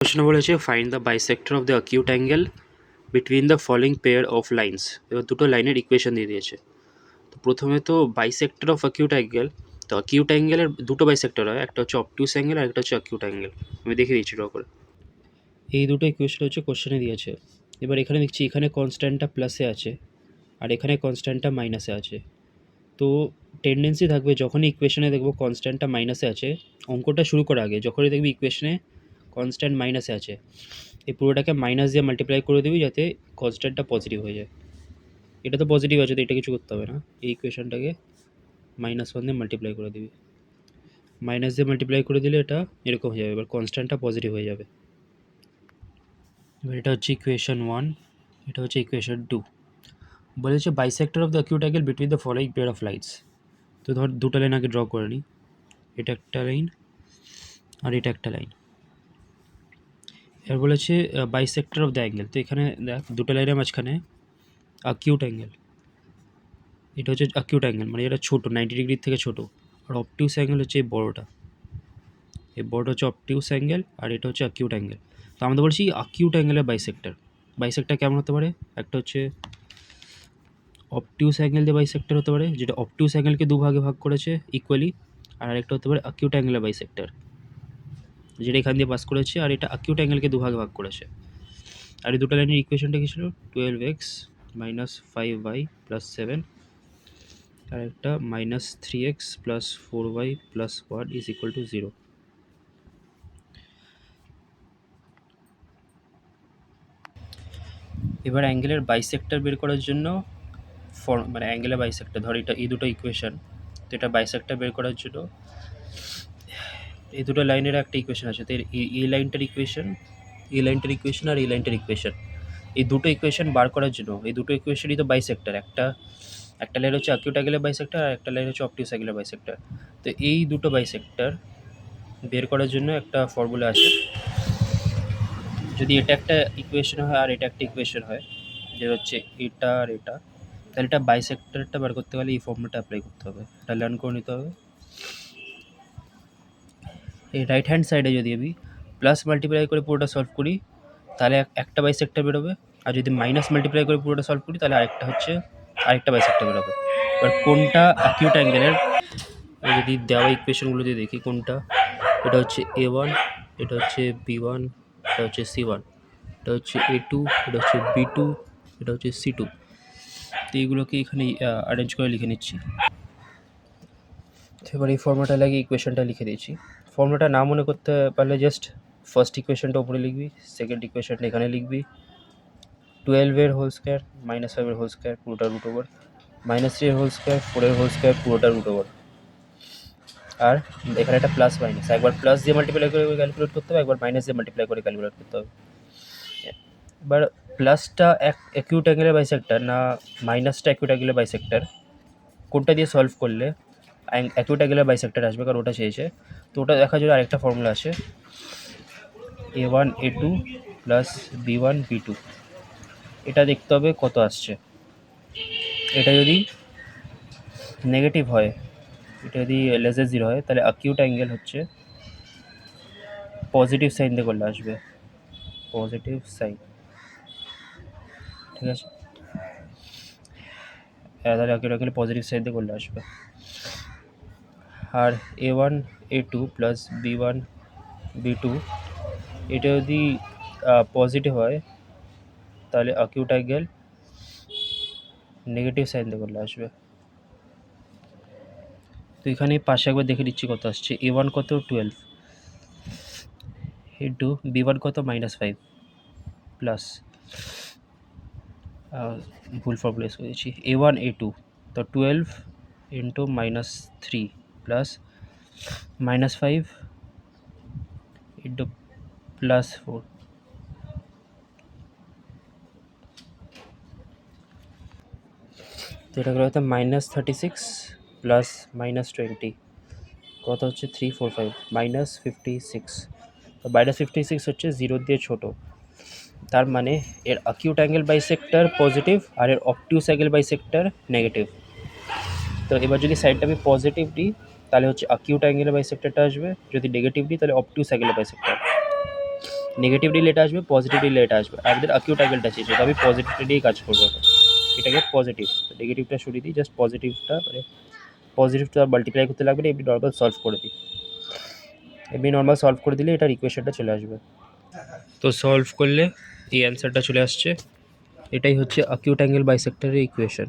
প্রশ্ন বলেছে find the bisector of the acute angle between the following pair of lines. এবার দুটো লাইনের ইকুয়েশন দিয়ে দিয়েছে। তো প্রথমে তো বাইসেক্টর অফ অ্যাকিউট অ্যাঙ্গেল, তো অ্যাকিউট অ্যাঙ্গেলের দুটো বাইসেক্টর হয়, একটা হচ্ছে অবটিউস অ্যাঙ্গেল আর একটা হচ্ছে অ্যাকিউট অ্যাঙ্গেল। আমি দেখে দিচ্ছি ড্র করে। এই দুটো ইকুয়েশন হচ্ছে কোশ্চেনে দিয়েছে। এবার এখানে দেখছি এখানে কনস্ট্যান্টটা প্লাসে আছে আর এখানে কনস্ট্যান্টটা মাইনাসে আছে। তো টেন্ডেন্সি থাকবে যখনই ইকুয়েশনে দেখবো কনস্ট্যান্টটা মাইনাসে আছে, অঙ্কটা শুরু করার আগে যখনই দেখবি ইকুয়েশনে কনস্ট্যান্ট মাইনাসে আছে, এই পুরোটাকে মাইনাস দিয়ে মাল্টিপ্লাই করে দিবি যাতে কনস্ট্যান্টটা পজিটিভ হয়ে যায়। এটা তো পজিটিভ আছে, তো এটা কিছু করতে হবে না। এই ইকুয়েশনটাকে -1 দিয়ে মাল্টিপ্লাই করে দিবি। মাইনাস দিয়ে মাল্টিপ্লাই করে দিলে এটা এরকম হয়ে যাবে, এবার কনস্ট্যান্টটা পজিটিভ হয়ে যাবে। এবার এটা হচ্ছে ইকুয়েশন 1, এটা হচ্ছে ইকুয়েশন 2। বলেছে bisector of the acute angle between the following pair of lines. তো ধর দুটো লাইন আগে ড্র করে নিই, এটা একটা লাইন আর এটা একটা লাইন। এবার বলেছে বাইসেক্টর অফ দ্য অ্যাঙ্গেল। তো এখানে দেখ দুটো লাইনের মাঝখানে অ্যাকিউট অ্যাঙ্গেল, এটা হচ্ছে অ্যাকিউট অ্যাঙ্গেল, মানে এটা ছোটো 90 ডিগ্রির থেকে ছোটো। আর অবটিউস অ্যাঙ্গেল হচ্ছে এই বড়োটা, এই বড়োটা হচ্ছে অবটিউস অ্যাঙ্গেল আর এটা হচ্ছে অ্যাকিউট অ্যাঙ্গেল। তো আমরা বলছি অ্যাকিউট অ্যাঙ্গেলের বাইসেক্টর। বাইসেক্টর কেমন হতে পারে? একটা হচ্ছে অবটিউস অ্যাঙ্গেল দিয়ে বাইসেক্টর হতে পারে, যেটা অবটিউস অ্যাঙ্গেলকে দুভাগে ভাগ করেছে ইকুয়ালি। আর আরেকটা হতে পারে অ্যাকিউট অ্যাঙ্গেলের বাইসেক্টর, যেটা এখান দিয়ে পাস করেছে আর এটা অ্যাকিউট অ্যাঙ্গেলকে দুভাগে ভাগ করেছে। আর এই দুটো লাইনের ইকুয়েশনটা কী ছিল? 12x - 5y + 7 আর একটা -3x + 4y + 1 = 0। এবার অ্যাঙ্গেলের বাইসেক্টর বের করার জন্য মানে অ্যাঙ্গেলের বাইসেক্টর, ধর এটা এই দুটো ইকুয়েশন, তো এটা বাইসেক্টর বের করার জন্য এই দুটো লাইনের একটা ইকুয়েশন আছে। তো এই লাইনটার ইকুয়েশন, এই লাইনটার ইকুয়েশন আর এই লাইনটার ইকুয়েশন, এই দুটো ইকুয়েশন বার করার জন্য এই দুটো ইকুয়েশনই তো বাইসেক্টর। একটা লাইন হচ্ছে অ্যাকিউট অ্যাঙ্গেলের বাইসেক্টর আর একটা লাইন হচ্ছে অবটিউস অ্যাঙ্গেলের বাইসেক্টর। তো এই দুটো বাইসেক্টর বের করার জন্য একটা ফর্মুলা আছে। যদি এটা একটা ইকুয়েশন হয় আর এটা একটা ইকুয়েশন হয়, যে হচ্ছে এটা আর এটা, তাহলে এটা বাইসেক্টরটা বার করতে গেলে এই ফর্মুলাটা অ্যাপ্লাই করতে হবে, এটা লার্ন করে নিতে হবে। এই রাইট হ্যান্ড সাইডে যদি আমি প্লাস মাল্টিপ্লাই করে পুরোটা সলভ করি তাহলে একটা বাইসেক্টর বেরোবে, আর যদি মাইনাস মাল্টিপ্লাই করে পুরোটা সলভ করি তাহলে আরেকটা বাইসেক্টর বেরোবে। এবার কোনটা অ্যাকিউট অ্যাঙ্গেলের, যদি দেওয়া ইকুয়েশনগুলো দিয়ে দেখি কোনটা, এটা হচ্ছে A1, এটা হচ্ছে B1, এটা হচ্ছে C1, এটা হচ্ছে A2, এটা হচ্ছে B2, এটা হচ্ছে C2। তো এইগুলোকে এখানে অ্যারেঞ্জ করে লিখে নিচ্ছি। এবার এই ফর্মুলাটা লাগিয়ে ইকুয়েশনটা লিখে দিয়েছি। ফর্মুলাটা না মনে করতে পারলে জাস্ট ফার্স্ট ইকুয়েশনটা উপরে লিখবি, সেকেন্ড ইকুয়েশনটা এখানে লিখবি। 12 হোল স্কোয়ার -5 হোল স্কোয়ার পুরোটা root over, -3 whole square 4 whole square পুরোটা রুট ওভার। আর এখানে একটা প্লাস মাইনাস, একবার প্লাস দিয়ে মাল্টিপ্লাই করে ক্যালকুলেট করতে হবে, একবার মাইনাস দিয়ে মাল্টিপ্লাই করে ক্যালকুলেট করতে হবে। এবার প্লাসটা অ্যাকিউট অ্যাঙ্গেলের বাইসেক্টর না মাইনাসটা অ্যাকিউট অ্যাঙ্গেলের বাইসেক্টর, কোনটা দিয়ে সলভ করলে অ্যাকিউট অ্যাঙ্গেলের বাইসেক্টর আসবে, কারণ ওটা চেয়েছে। তো ওটা দেখার জন্য আরেকটা ফর্মুলা আছে, A1 A2 + B1 B2। এটা দেখতে হবে কত আসছে। এটা যদি নেগেটিভ হয়, এটা যদি <0 হয়, তাহলে অ্যাকিউট অ্যাঙ্গেল হচ্ছে পজিটিভ সাইন দিয়ে করলে আসবে, পজিটিভ সাইন, ঠিক আছে? তাহলে অ্যাকিউট অ্যাঙ্গেল পজিটিভ সাইন দিয়ে করলে আসবে। আর A1 A2 + B1 B2 এটা যদি পজিটিভ হয় তাহলে অ্যাকিউট অ্যাঙ্গেল নেগেটিভ সাইন দিয়ে করলে আসবে। তো এখানে পাশে একবার দেখে দিচ্ছি কত আসছে। A1 কত 12 ইন্টু B1 কত -5 প্লাস, ভুল ফর্মুলা ইউজ করেছি, A1 A2 তো 12 ইন্টু -3 প্লাস -5 ইন্টু +4। তো এটা হয়তো -36 প্লাস -20 কত হচ্ছে 3 4 5 -56। তো -56 হচ্ছে 0 দিয়ে ছোট, তার মানে এর অ্যাকিউট অ্যাঙ্গেল বাইসেক্টর পজিটিভ আর এর অবটিউস অ্যাঙ্গেল বাইসেক্টর নেগেটিভ। তো এবার যদি সাইডটা আমি পজিটিভ দিই তাহলে হচ্ছে অ্যাকিউট অ্যাঙ্গেল বাইসেক্টরটা আসবে, যদি নেগেটিভ দিই তাহলে অবটিউস অ্যাঙ্গেল বাইসেক্টর। নেগেটিভ দিলে এটা আসবে, পজিটিভ দিলে এটা আসবে। আমাদের অ্যাকিউট অ্যাঙ্গেলটা চেয়েছে, তো আমি পজিটিভটা দিয়ে কাজ করবো এখন। এটাকে পজিটিভ, নেগেটিভটা সরিয়ে দিই, জাস্ট পজিটিভটা মানে পজিটিভটা মাল্টিপ্লাই করতে লাগবে না, এমনি নর্মাল সলভ করে দিই। এমনি নর্মাল সলভ করে দিলে এটার ইকুয়েশনটা চলে আসবে। তো সলভ করলে এই অ্যান্সারটা চলে আসছে। এটাই হচ্ছে অ্যাকিউট অ্যাঙ্গেল বাইসেক্টরের ইকুয়েশন।